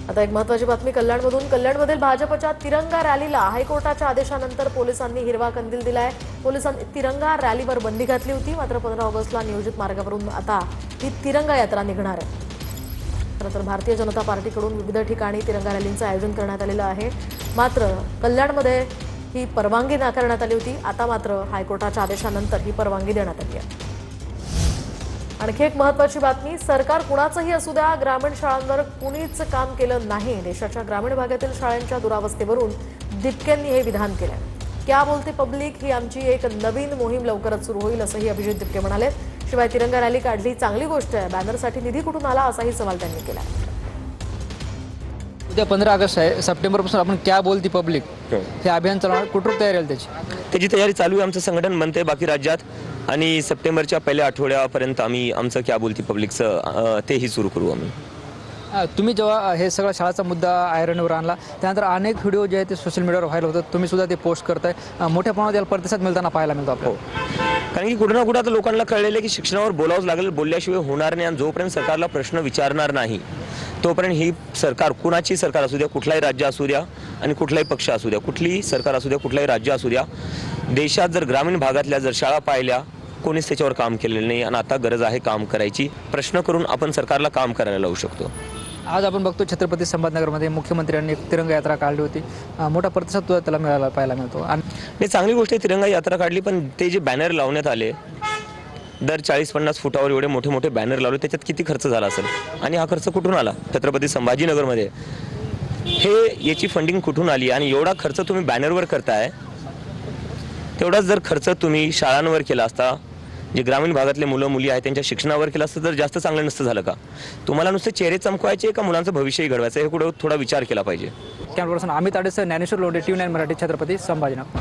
आता एक महत्त्वाची बातमी कल्याणमधून. कल्याणमधील भाजपच्या तिरंगा रॅलीला हायकोर्टाच्या आदेशानंतर पोलिसांनी हिरवा कंदील दिलाय. पोलिसांनी तिरंगा रॅलीवर बंदी घातली होती, मात्र 15 ऑगस्टला नियोजित मार्गावरून आता ही तिरंगा यात्रा निघणार आहे. खरं तर भारतीय जनता पार्टीकडून विविध ठिकाणी तिरंगा रॅलींचं आयोजन करण्यात आलेलं आहे, मात्र कल्याणमध्ये ही परवानगी नाकारण्यात आली होती. आता मात्र हायकोर्टाच्या आदेशानंतर ही परवानगी देण्यात आली आहे. आणखी एक महत्त्वाची बातमी. सरकार कुणाचंही असू द्या, ग्रामीण शाळांवर कुणीच काम केलं नाही. देशाच्या ग्रामीण भागातील शाळांच्या दुरावस्थेवरून दिपकेंनी हे विधान केलं. क्या बोलते पब्लिक ही आमची एक नवीन मोहीम लवकरच सुरू होईल, असंही अभिजित दिपके म्हणाले. शिवाय तिरंगा रॅली काढली चांगली गोष्ट आहे, बॅनरसाठी निधी कुठून आला असाही सवाल त्यांनी केला. उद्या 15 ऑगस्ट आहे. सप्टेंबरपासून आपण क्या बोलती पब्लिक हे अभियान चालवणार. कुठून तयारी आहे त्याची तयारी चालू आहे. आमचं संघटन बनते बाकी राज्यात आणि सप्टेंबरच्या पहिल्या आठवड्यापर्यंत आम्ही आमचं क्या बोलती पब्लिकचं तेही सुरू करू आम्ही. तुम्ही जेव्हा हे सगळं शाळाचा मुद्दा आयरणीवर आणला त्यानंतर अनेक व्हिडिओ जे आहेत ते सोशल मीडियावर व्हायरल होतात. तुम्ही सुद्धा ते पोस्ट करताय. मोठ्या प्रमाणात याला प्रतिसाद मिळताना पाहायला मिळतो आपल्याला. कारण की कुठं ना कुठं आता लोकांना कळलेलं आहे की शिक्षणावर बोलावंच लागेल, बोलल्याशिवाय होणार नाही. आणि जोपर्यंत सरकारला प्रश्न विचारणार नाही तोपर्यंत ही सरकार, कुणाची सरकार असू द्या, कुठलाही राज्य असू द्या आणि कुठलाही पक्ष असू द्या, कुठलीही सरकार असू द्या, कुठलाही राज्य असू द्या, देशात जर ग्रामीण भागातल्या जर शाळा पाहिल्या कोणीच त्याच्यावर काम केलेलं नाही. आणि आता गरज आहे काम करायची. प्रश्न करून आपण सरकारला काम करायला लावू शकतो. आज आपण बघतो छत्रपती संभाजीनगरमध्ये मुख्यमंत्र्यांनी एक तिरंगा यात्रा काढली होती. मोठा प्रतिसाद सुद्धा त्याला मिळाला पाहायला मिळतो. आणि चांगली गोष्ट आहे तिरंगा यात्रा काढली, पण ते जे बॅनर लावण्यात आले दर 40-50 फुटावर एवढे मोठे मोठे बॅनर लावले, त्याच्यात किती खर्च झाला असेल आणि हा खर्च कुठून आला? छत्रपती संभाजीनगरमध्ये हे याची फंडिंग कुठून आली? आणि एवढा खर्च तुम्ही बॅनरवर करताय, तेवढाच जर खर्च तुम्ही शाळांवर केला असता, जे ग्रामीण भागातले मुलं मुली आहेत त्यांच्या शिक्षणावर केलं असतं तर जास्त चांगलं नसतं झालं का? तुम्हाला नुसते चेहरे चमकवायचे का मुलांचं भविष्यही घडवायचं हे कुठं थोडा विचार केला पाहिजे. कॅमेरा पर्सन अमित आडेसह ज्ञानेश्वर लोंढे, TV9 मराठी, छत्रपती संभाजीनगर.